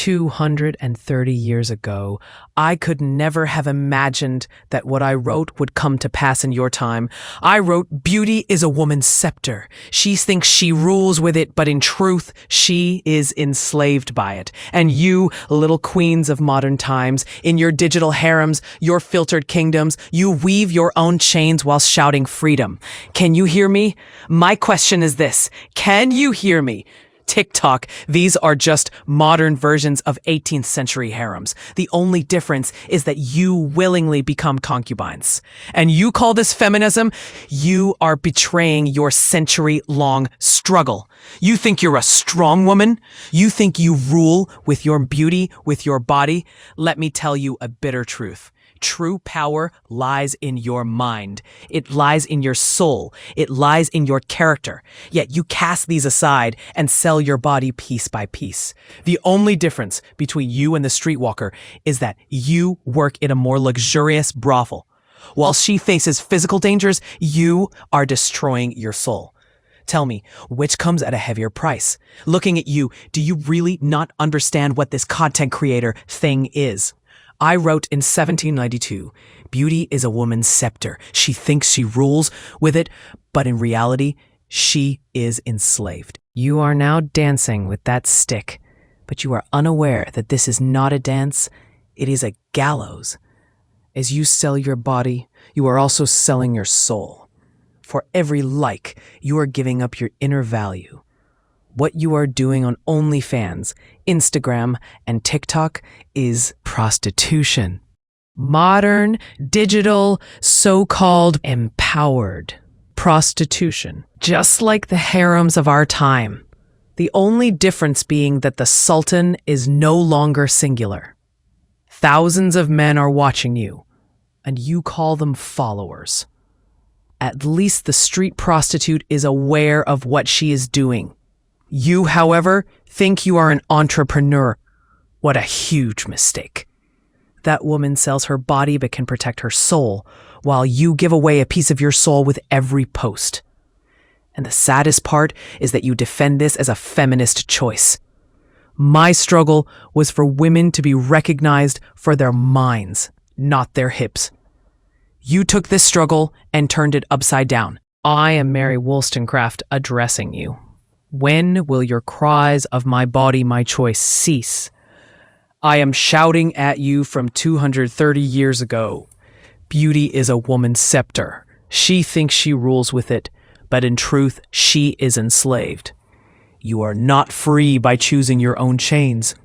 230 years ago, I could never have imagined that what I wrote would come to pass in your time. I wrote, beauty is a woman's scepter. She thinks she rules with it, but in truth, she is enslaved by it. And you, little queens of modern times, in your digital harems, your filtered kingdoms, you weave your own chains while shouting freedom. Can you hear me? My question is this: can you hear me? TikTok, these are just modern versions of 18th century harems. The only difference is that you willingly become concubines. And you call this feminism? You are betraying your century-long struggle. You think you're a strong woman? You think you rule with your beauty, with your body? Let me tell you a bitter truth. True power lies in your mind. It lies in your soul. It lies in your character. Yet you cast these aside and sell your body piece by piece. The only difference between you and the streetwalker is that you work in a more luxurious brothel. While she faces physical dangers, you are destroying your soul. Tell me, which comes at a heavier price? Looking at you, do you really not understand what this content creator thing is? I wrote in 1792, beauty is a woman's scepter. She thinks she rules with it, but in reality, she is enslaved. You are now dancing with that stick, but you are unaware that this is not a dance, it is a gallows. As you sell your body, you are also selling your soul. For every like, you are giving up your inner value. What you are doing on OnlyFans, Instagram, and TikTok is prostitution. Modern, digital, so-called empowered prostitution. Just like the harems of our time. The only difference being that the sultan is no longer singular. Thousands of men are watching you, and you call them followers. At least the street prostitute is aware of what she is doing. You, however, think you are an entrepreneur. What a huge mistake. That woman sells her body but can protect her soul, while you give away a piece of your soul with every post. And the saddest part is that you defend this as a feminist choice. My struggle was for women to be recognized for their minds, not their hips. You took this struggle and turned it upside down. I am Mary Wollstonecraft addressing you. When will your cries of my body, my choice cease? I am shouting at you from 230 years ago. Beauty is a woman's scepter. She thinks she rules with it, but in truth, she is enslaved. You are not free by choosing your own chains.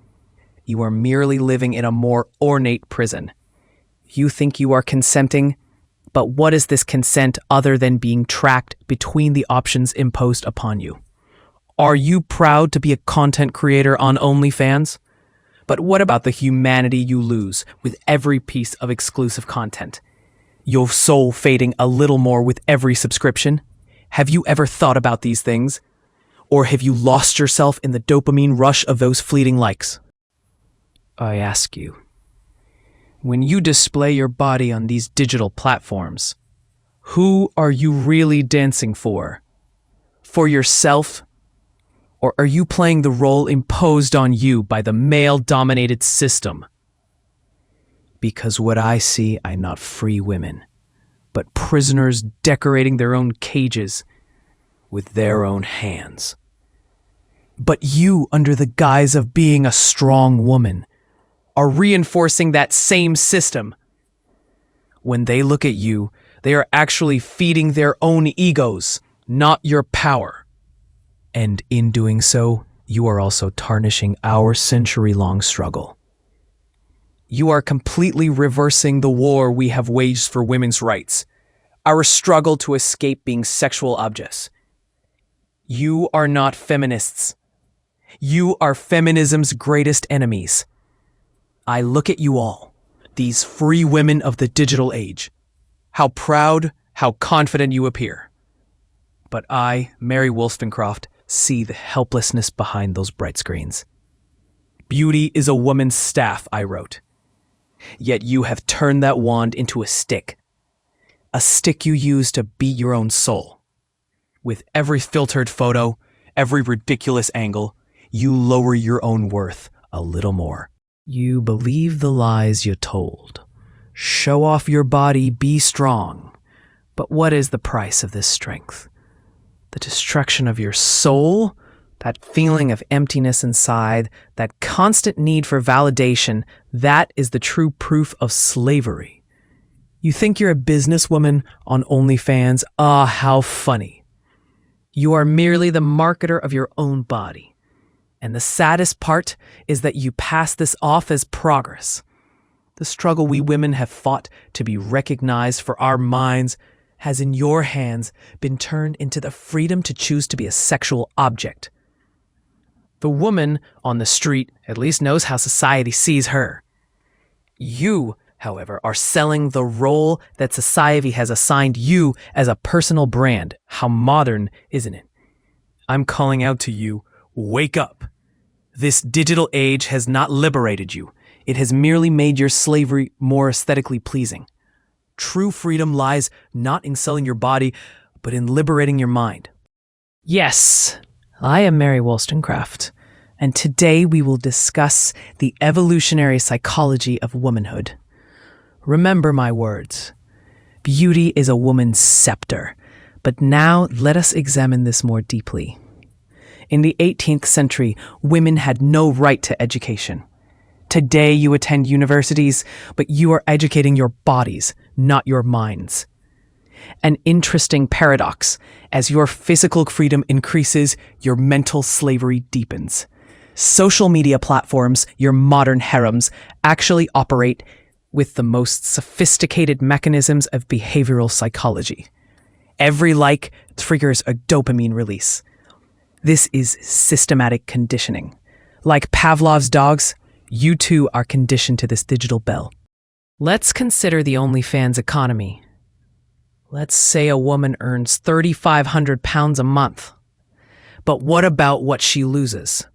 You are merely living in a more ornate prison. You think you are consenting, but what is this consent other than being tracked between the options imposed upon you? Are you proud to be a content creator on OnlyFans? But what about the humanity you lose with every piece of exclusive content? Your soul fading a little more with every subscription? Have you ever thought about these things? Or have you lost yourself in the dopamine rush of those fleeting likes? I ask you, when you display your body on these digital platforms, who are you really dancing for? For yourself? Or are you playing the role imposed on you by the male-dominated system? Because what I see are not free women, but prisoners decorating their own cages with their own hands. But you, under the guise of being a strong woman, are reinforcing that same system. When they look at you, they are actually feeding their own egos, not your power. And in doing so, you are also tarnishing our century-long struggle. You are completely reversing the war we have waged for women's rights, our struggle to escape being sexual objects. You are not feminists. You are feminism's greatest enemies. I look at you all, these free women of the digital age. How proud, how confident you appear. But I, Mary Wollstonecraft, see the helplessness behind those bright screens. Beauty is a woman's staff, I wrote. Yet you have turned that wand into a stick you use to beat your own soul. With every filtered photo, every ridiculous angle, you lower your own worth, a little more. You believe the lies you're told. Show off your body, be strong. But what is the price of this strength? The destruction of your soul? That feeling of emptiness inside, that constant need for validation, that is the true proof of slavery. You think you're a businesswoman on OnlyFans? Ah, how funny. You are merely the marketer of your own body. And the saddest part is that you pass this off as progress. The struggle we women have fought to be recognized for our minds has in your hands been turned into the freedom to choose to be a sexual object. The woman on the street at least knows how society sees her. You, however, are selling the role that society has assigned you as a personal brand. How modern, isn't it? I'm calling out to you, wake up. This digital age has not liberated you. It has merely made your slavery more aesthetically pleasing. True freedom lies not in selling your body, but in liberating your mind. Yes, I am Mary Wollstonecraft, and today we will discuss the evolutionary psychology of womanhood. Remember my words. Beauty is a woman's scepter, but now let us examine this more deeply. In the 18th century, women had no right to education. Today you attend universities, but you are educating your bodies, not your minds. An interesting paradox. As your physical freedom increases, your mental slavery deepens. Social media platforms, your modern harems, actually operate with the most sophisticated mechanisms of behavioral psychology. Every like triggers a dopamine release. This is systematic conditioning. Like Pavlov's dogs, you too are conditioned to this digital bell. Let's consider the OnlyFans economy. Let's say a woman earns £3,500 a month. But what about what she loses?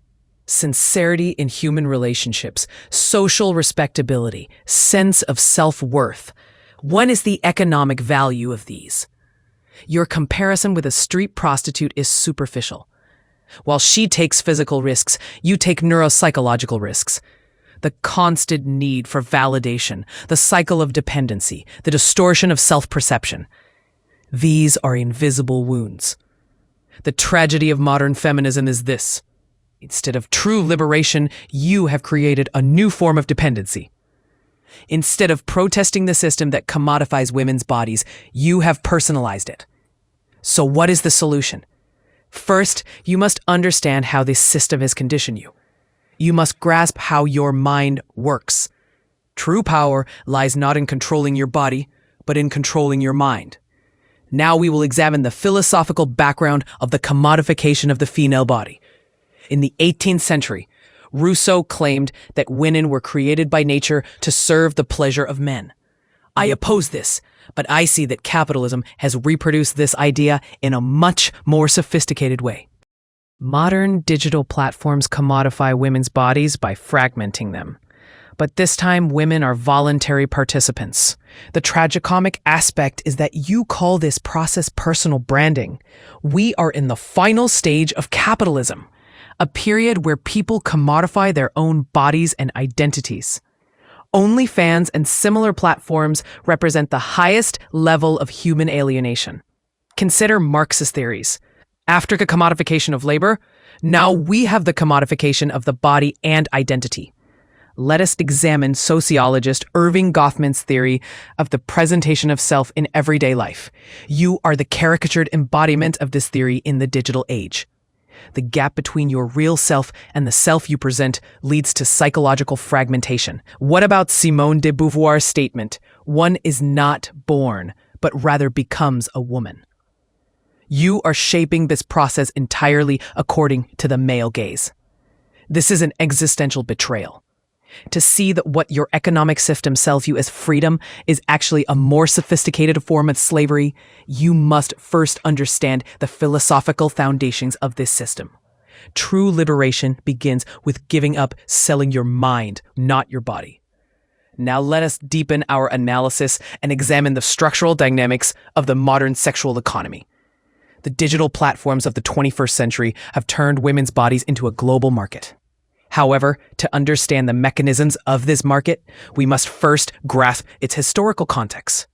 Sincerity in human relationships, social respectability, sense of self-worth. What is the economic value of these? Your comparison with a street prostitute is superficial. While she takes physical risks, you take neuropsychological risks. The constant need for validation, the cycle of dependency, the distortion of self-perception. These are invisible wounds. The tragedy of modern feminism is this. Instead of true liberation, you have created a new form of dependency. Instead of protesting the system that commodifies women's bodies, you have personalized it. So what is the solution? First, you must understand how this system has conditioned you. You must grasp how your mind works. True power lies not in controlling your body, but in controlling your mind. Now we will examine the philosophical background of the commodification of the female body. In the 18th century, Rousseau claimed that women were created by nature to serve the pleasure of men. I oppose this, but I see that capitalism has reproduced this idea in a much more sophisticated way. Modern digital platforms commodify women's bodies by fragmenting them. But this time, women are voluntary participants. The tragicomic aspect is that you call this process personal branding. We are in the final stage of capitalism, a period where people commodify their own bodies and identities. OnlyFans and similar platforms represent the highest level of human alienation. Consider Marxist theories. After the commodification of labor, now we have the commodification of the body and identity. Let us examine sociologist Irving Goffman's theory of the presentation of self in everyday life. You are the caricatured embodiment of this theory in the digital age. The gap between your real self and the self you present leads to psychological fragmentation. What about Simone de Beauvoir's statement, "One is not born, but rather becomes a woman"? You are shaping this process entirely according to the male gaze. This is an existential betrayal. To see that what your economic system sells you as freedom is actually a more sophisticated form of slavery, you must first understand the philosophical foundations of this system. True liberation begins with giving up selling your mind, not your body. Now let us deepen our analysis and examine the structural dynamics of the modern sexual economy. The digital platforms of the 21st century have turned women's bodies into a global market. However, to understand the mechanisms of this market, we must first grasp its historical context.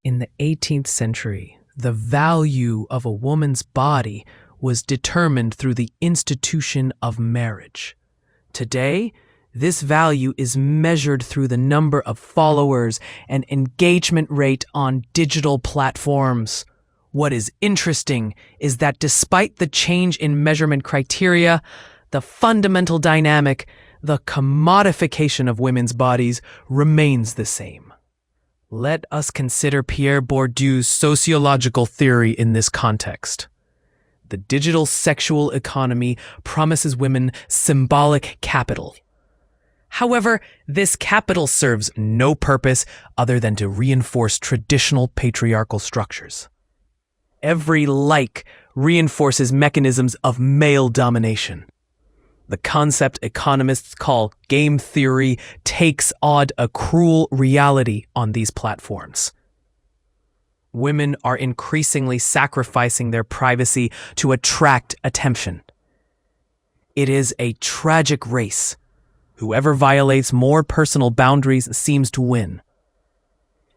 In the 18th century, the value of a woman's body was determined through the institution of marriage. Today, this value is measured through the number of followers and engagement rate on digital platforms. What is interesting is that despite the change in measurement criteria, the fundamental dynamic, the commodification of women's bodies, remains the same. Let us consider Pierre Bourdieu's sociological theory in this context. The digital sexual economy promises women symbolic capital. However, this capital serves no purpose other than to reinforce traditional patriarchal structures. Every like reinforces mechanisms of male domination. The concept economists call game theory takes on a cruel reality on these platforms. Women are increasingly sacrificing their privacy to attract attention. It is a tragic race. Whoever violates more personal boundaries seems to win.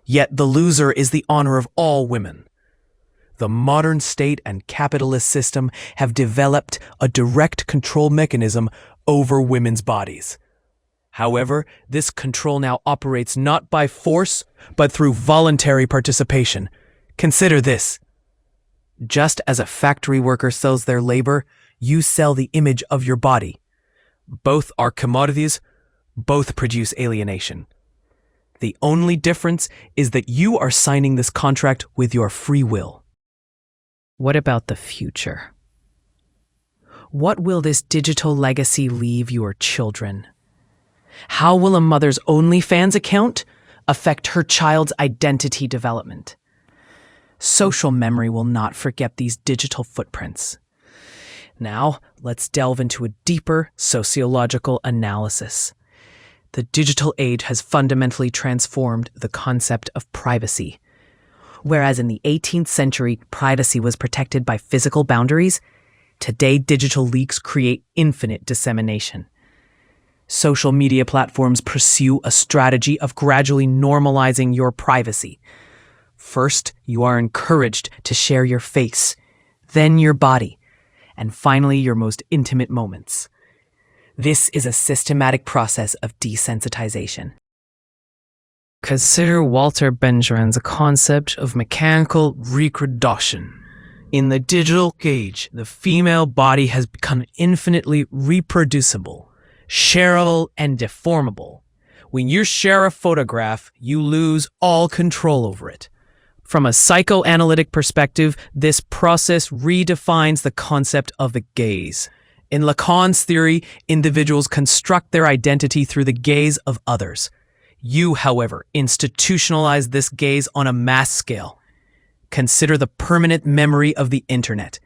Yet the loser is the honor of all women. The modern state and capitalist system have developed a direct control mechanism over women's bodies. However, this control now operates not by force, but through voluntary participation. Consider this. Just as a factory worker sells their labor, you sell the image of your body. Both are commodities, both produce alienation. The only difference is that you are signing this contract with your free will. What about the future? What will this digital legacy leave your children? How will a mother's OnlyFans account affect her child's identity development? Social memory will not forget these digital footprints. Now, let's delve into a deeper sociological analysis. The digital age has fundamentally transformed the concept of privacy. Whereas in the 18th century, privacy was protected by physical boundaries, today digital leaks create infinite dissemination. Social media platforms pursue a strategy of gradually normalizing your privacy. First, you are encouraged to share your face, then your body, and finally your most intimate moments. This is a systematic process of desensitization. Consider Walter Benjamin's concept of mechanical reproduction. In the digital age, the female body has become infinitely reproducible, shareable, and deformable. When you share a photograph, you lose all control over it. From a psychoanalytic perspective, this process redefines the concept of the gaze. In Lacan's theory, individuals construct their identity through the gaze of others. You, however, institutionalize this gaze on a mass scale. Consider the permanent memory of the internet.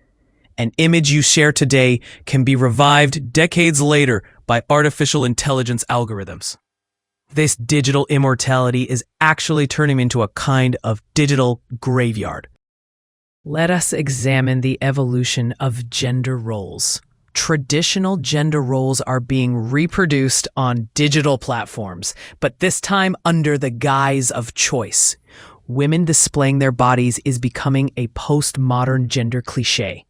An image you share today can be revived decades later by artificial intelligence algorithms. This digital immortality is actually turning into a kind of digital graveyard. Let us examine the evolution of gender roles. Traditional gender roles are being reproduced on digital platforms, but this time under the guise of choice. Women displaying their bodies is becoming a postmodern gender cliché.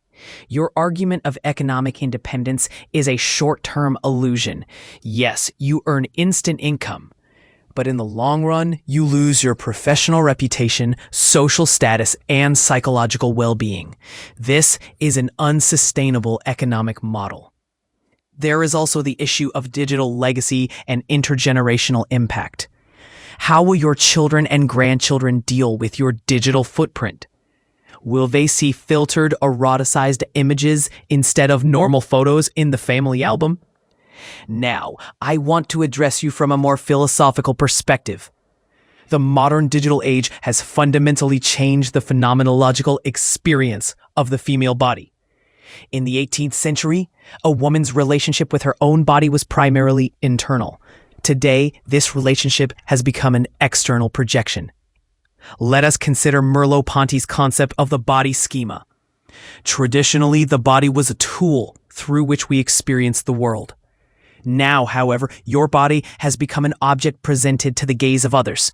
Your argument of economic independence is a short-term illusion. Yes, you earn instant income, but in the long run, you lose your professional reputation, social status, and psychological well-being. This is an unsustainable economic model. There is also the issue of digital legacy and intergenerational impact. How will your children and grandchildren deal with your digital footprint? Will they see filtered, eroticized images instead of normal photos in the family album? Now, I want to address you from a more philosophical perspective. The modern digital age has fundamentally changed the phenomenological experience of the female body. In the 18th century, a woman's relationship with her own body was primarily internal. Today, this relationship has become an external projection. Let us consider Merleau-Ponty's concept of the body schema. Traditionally, the body was a tool through which we experience the world. Now, however, your body has become an object presented to the gaze of others.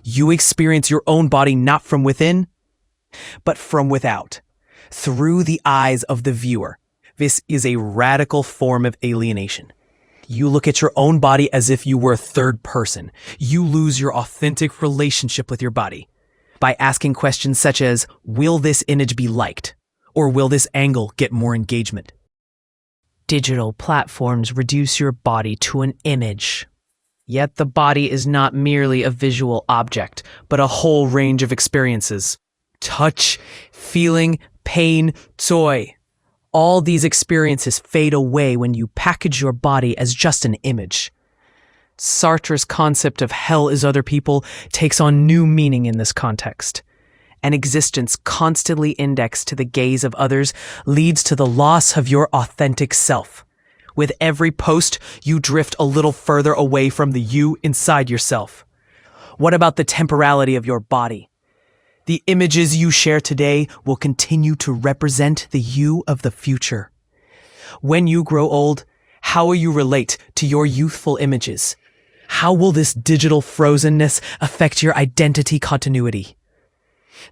You experience your own body not from within, but from without, through the eyes of the viewer. This is a radical form of alienation. You look at your own body as if you were a third person. You lose your authentic relationship with your body by asking questions such as, will this image be liked? Or will this angle get more engagement? Digital platforms reduce your body to an image. Yet the body is not merely a visual object, but a whole range of experiences. Touch, feeling, pain, joy. All these experiences fade away when you package your body as just an image. Sartre's concept of hell is other people takes on new meaning in this context. An existence constantly indexed to the gaze of others leads to the loss of your authentic self. With every post, you drift a little further away from the you inside yourself. What about the temporality of your body? The images you share today will continue to represent the you of the future. When you grow old, how will you relate to your youthful images? How will this digital frozenness affect your identity continuity?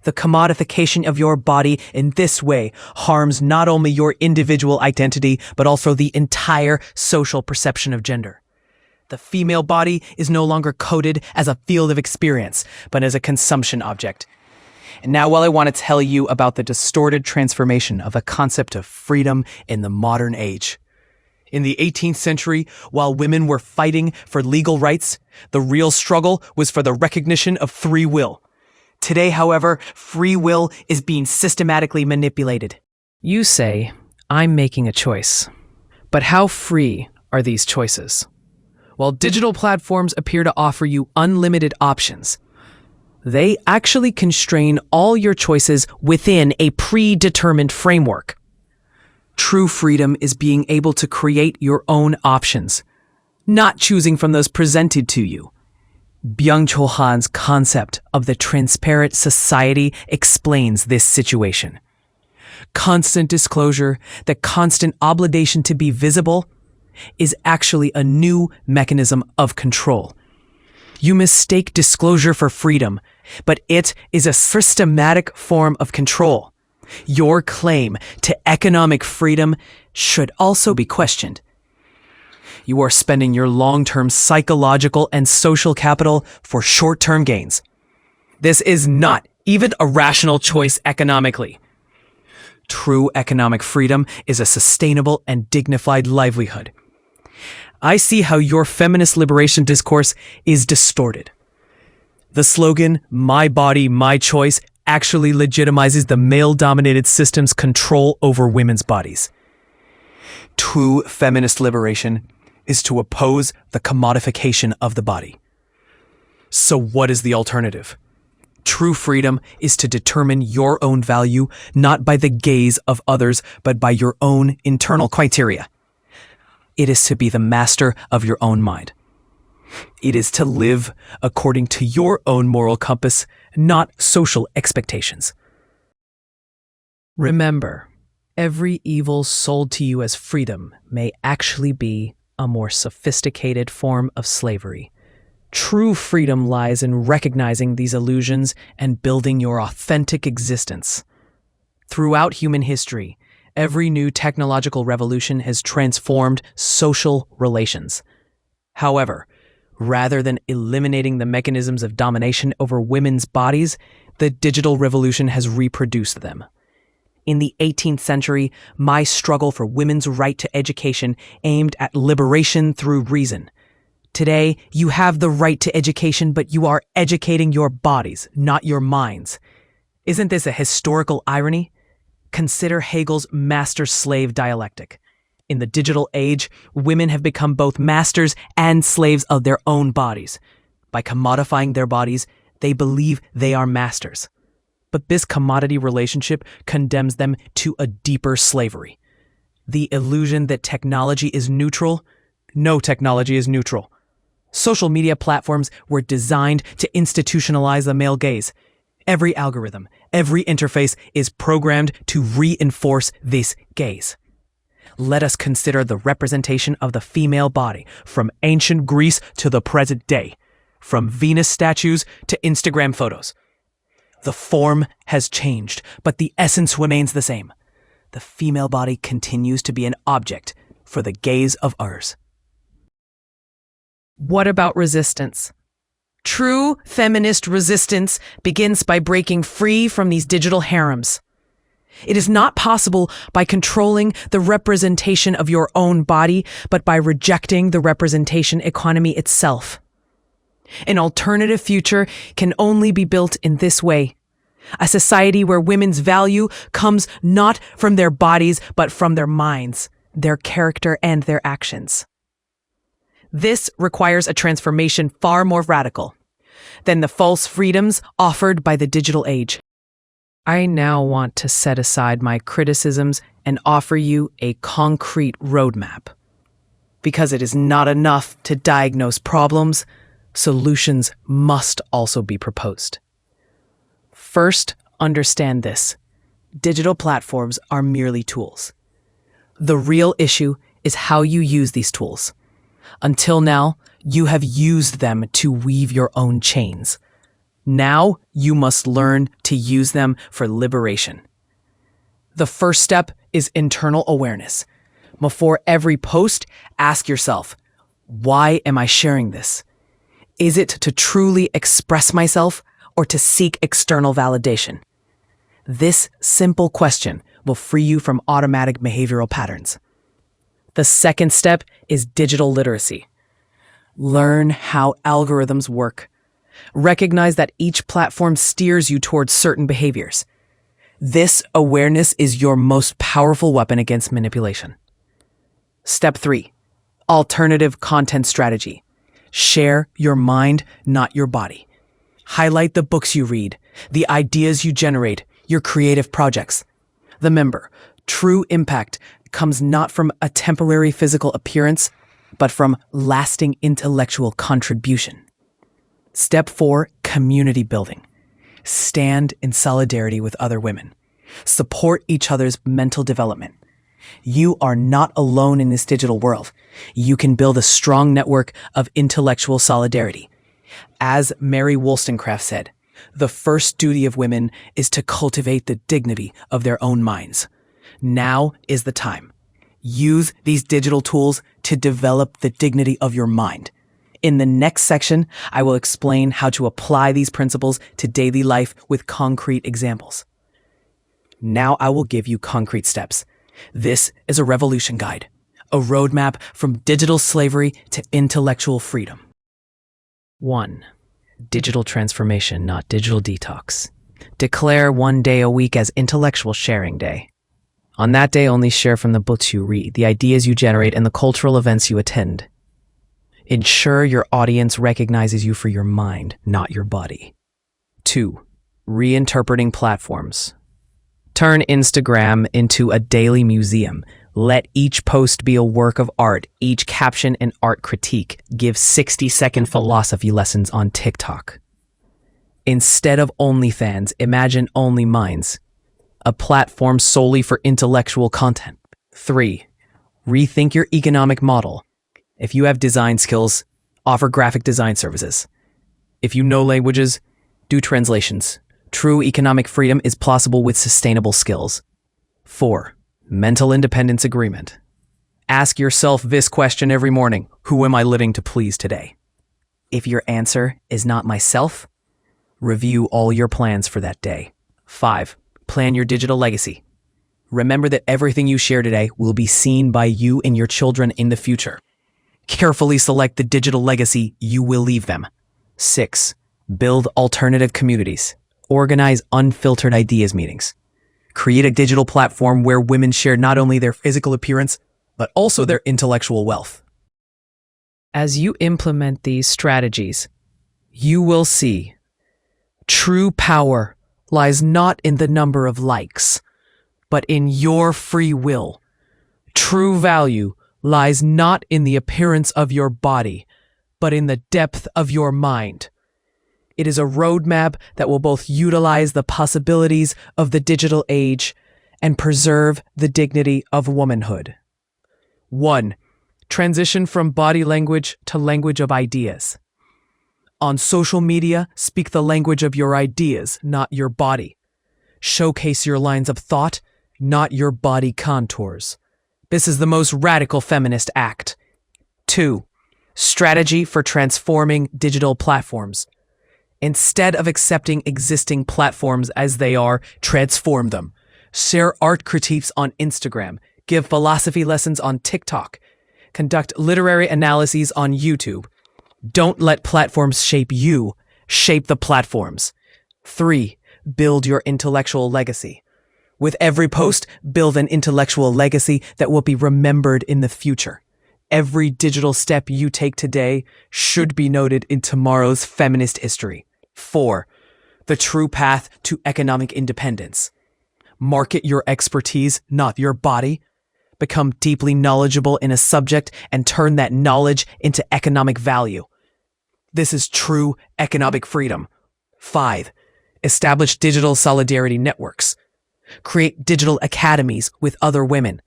The commodification of your body in this way harms not only your individual identity, but also the entire social perception of gender. The female body is no longer coded as a field of experience, but as a consumption object. And now, while I want to tell you about the distorted transformation of the concept of freedom in the modern age. In the 18th century, while women were fighting for legal rights, the real struggle was for the recognition of free will. Today, however, free will is being systematically manipulated. You say, I'm making a choice. But how free are these choices? While digital platforms appear to offer you unlimited options, they actually constrain all your choices within a predetermined framework. True freedom is being able to create your own options, not choosing from those presented to you. Byung-Chul Han's concept of the transparent society explains this situation. Constant disclosure, the constant obligation to be visible, is actually a new mechanism of control. You mistake disclosure for freedom, but it is a systematic form of control. Your claim to economic freedom should also be questioned. You are spending your long-term psychological and social capital for short-term gains. This is not even a rational choice economically. True economic freedom is a sustainable and dignified livelihood. I see how your feminist liberation discourse is distorted. The slogan, "My body, my choice," actually legitimizes the male-dominated system's control over women's bodies. True feminist liberation is to oppose the commodification of the body. So what is the alternative? True freedom is to determine your own value, not by the gaze of others, but by your own internal criteria. It is to be the master of your own mind. It is to live according to your own moral compass, not social expectations. Remember, every evil sold to you as freedom may actually be a more sophisticated form of slavery. True freedom lies in recognizing these illusions and building your authentic existence. Throughout human history, every new technological revolution has transformed social relations. However, rather than eliminating the mechanisms of domination over women's bodies, the digital revolution has reproduced them. In the 18th century, my struggle for women's right to education aimed at liberation through reason. Today, you have the right to education, but you are educating your bodies, not your minds. Isn't this a historical irony? Consider Hegel's master-slave dialectic. In the digital age, women have become both masters and slaves of their own bodies. By commodifying their bodies, they believe they are masters. But this commodity relationship condemns them to a deeper slavery. The illusion that technology is neutral? No technology is neutral. Social media platforms were designed to institutionalize the male gaze. Every algorithm, every interface is programmed to reinforce this gaze. Let us consider the representation of the female body from ancient Greece to the present day, from Venus statues to Instagram photos. The form has changed, but the essence remains the same. The female body continues to be an object for the gaze of others. What about resistance? True feminist resistance begins by breaking free from these digital harems. It is not possible by controlling the representation of your own body, but by rejecting the representation economy itself. An alternative future can only be built in this way. A society where women's value comes not from their bodies, but from their minds, their character, and their actions. This requires a transformation far more radical than the false freedoms offered by the digital age. I now want to set aside my criticisms and offer you a concrete roadmap. Because it is not enough to diagnose problems, solutions must also be proposed. First, understand this. Digital platforms are merely tools. The real issue is how you use these tools. Until now, you have used them to weave your own chains. Now, you must learn to use them for liberation. The first step is internal awareness. Before every post, ask yourself, why am I sharing this? Is it to truly express myself or to seek external validation? This simple question will free you from automatic behavioral patterns. The second step is digital literacy. Learn how algorithms work. Recognize that each platform steers you towards certain behaviors. This awareness is your most powerful weapon against manipulation. Step 3. Alternative content strategy. Share your mind, not your body. Highlight the books you read, the ideas you generate, your creative projects. Remember, true impact comes not from a temporary physical appearance, but from lasting intellectual contribution. Step 4, community building. Stand in solidarity with other women. Support each other's mental development. You are not alone in this digital world. You can build a strong network of intellectual solidarity. As Mary Wollstonecraft said, the first duty of women is to cultivate the dignity of their own minds. Now is the time. Use these digital tools to develop the dignity of your mind. In the next section, I will explain how to apply these principles to daily life with concrete examples. Now I will give you concrete steps. This is a revolution guide, a roadmap from digital slavery to intellectual freedom. 1. Digital transformation, not digital detox. Declare one day a week as intellectual sharing day. On that day, only share from the books you read, the ideas you generate, and the cultural events you attend. Ensure your audience recognizes you for your mind, not your body. 2. Reinterpreting platforms. Turn Instagram into a daily museum. Let each post be a work of art, each caption an art critique. Give 60-second philosophy lessons on TikTok. Instead of OnlyFans, imagine Only Minds, a platform solely for intellectual content. 3. Rethink your economic model. If you have design skills, offer graphic design services. If you know languages, do translations. True economic freedom is possible with sustainable skills. 4. Mental independence agreement. Ask yourself this question every morning: who am I living to please today? If your answer is not myself, review all your plans for that day. 5. Plan your digital legacy. Remember that everything you share today will be seen by you and your children in the future. Carefully select the digital legacy you will leave them. 6. Build alternative communities. Organize unfiltered ideas meetings. Create a digital platform where women share not only their physical appearance, but also their intellectual wealth. As you implement these strategies, you will see true power lies not in the number of likes, but in your free will. True value lies not in the appearance of your body, but in the depth of your mind. It is a roadmap that will both utilize the possibilities of the digital age and preserve the dignity of womanhood. 1. Transition from body language to language of ideas. On social media, speak the language of your ideas, not your body. Showcase your lines of thought, not your body contours. This is the most radical feminist act. 2. Strategy for transforming digital platforms. Instead of accepting existing platforms as they are, transform them. Share art critiques on Instagram. Give philosophy lessons on TikTok. Conduct literary analyses on YouTube. Don't let platforms shape you. Shape the platforms. 3. Build your intellectual legacy. With every post, build an intellectual legacy that will be remembered in the future. Every digital step you take today should be noted in tomorrow's feminist history. 4. The true path to economic independence. Market your expertise, not your body. Become deeply knowledgeable in a subject and turn that knowledge into economic value. This is true economic freedom. 5. Establish digital solidarity networks. Create digital academies with other women.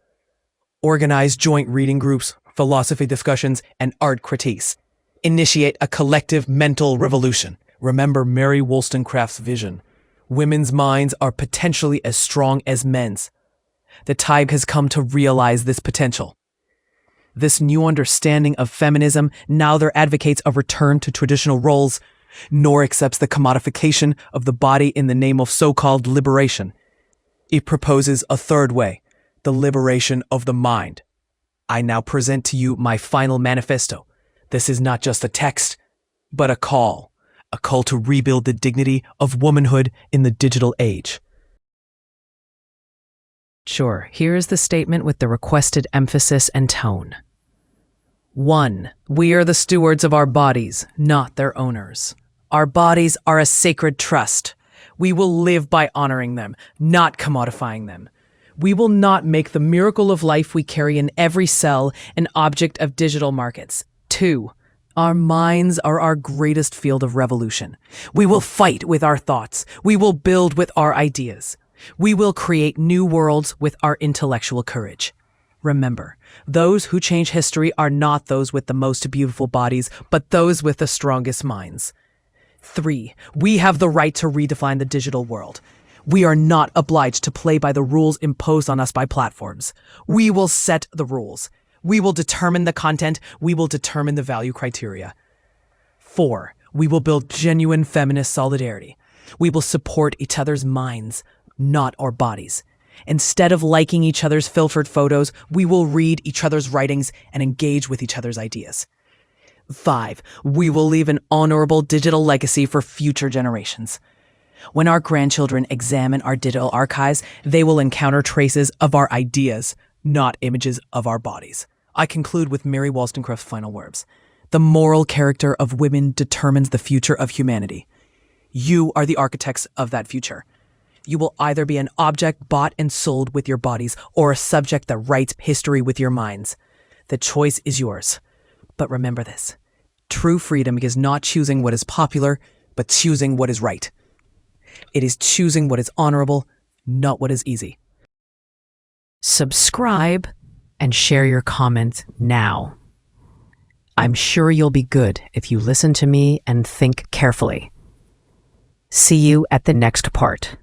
Organize joint reading groups, philosophy discussions, and art critiques. Initiate a collective mental revolution. Remember Mary Wollstonecraft's vision. Women's minds are potentially as strong as men's. The time has come to realize this potential. This new understanding of feminism neither advocates a return to traditional roles, nor accepts the commodification of the body in the name of so-called liberation. It proposes a third way, the liberation of the mind. I now present to you my final manifesto. This is not just a text, but a call to rebuild the dignity of womanhood in the digital age. Sure, here is the statement with the requested emphasis and tone. 1. We are the stewards of our bodies, not their owners. Our bodies are a sacred trust. We will live by honoring them, not commodifying them. We will not make the miracle of life we carry in every cell an object of digital markets. 2. Our minds are our greatest field of revolution. We will fight with our thoughts. We will build with our ideas. We will create new worlds with our intellectual courage. Remember, those who change history are not those with the most beautiful bodies, but those with the strongest minds. 3. We have the right to redefine the digital world. We are not obliged to play by the rules imposed on us by platforms. We will set the rules. We will determine the content. We will determine the value criteria. 4. We will build genuine feminist solidarity. We will support each other's minds, not our bodies. Instead of liking each other's filtered photos, we will read each other's writings and engage with each other's ideas. 5. We will leave an honorable digital legacy for future generations. When our grandchildren examine our digital archives, they will encounter traces of our ideas, not images of our bodies. I conclude with Mary Wollstonecraft's final words. The moral character of women determines the future of humanity. You are the architects of that future. You will either be an object bought and sold with your bodies or a subject that writes history with your minds. The choice is yours. But remember this. True freedom is not choosing what is popular, but choosing what is right. It is choosing what is honorable, not what is easy. Subscribe and share your comment now. I'm sure you'll be good if you listen to me and think carefully. See you at the next part.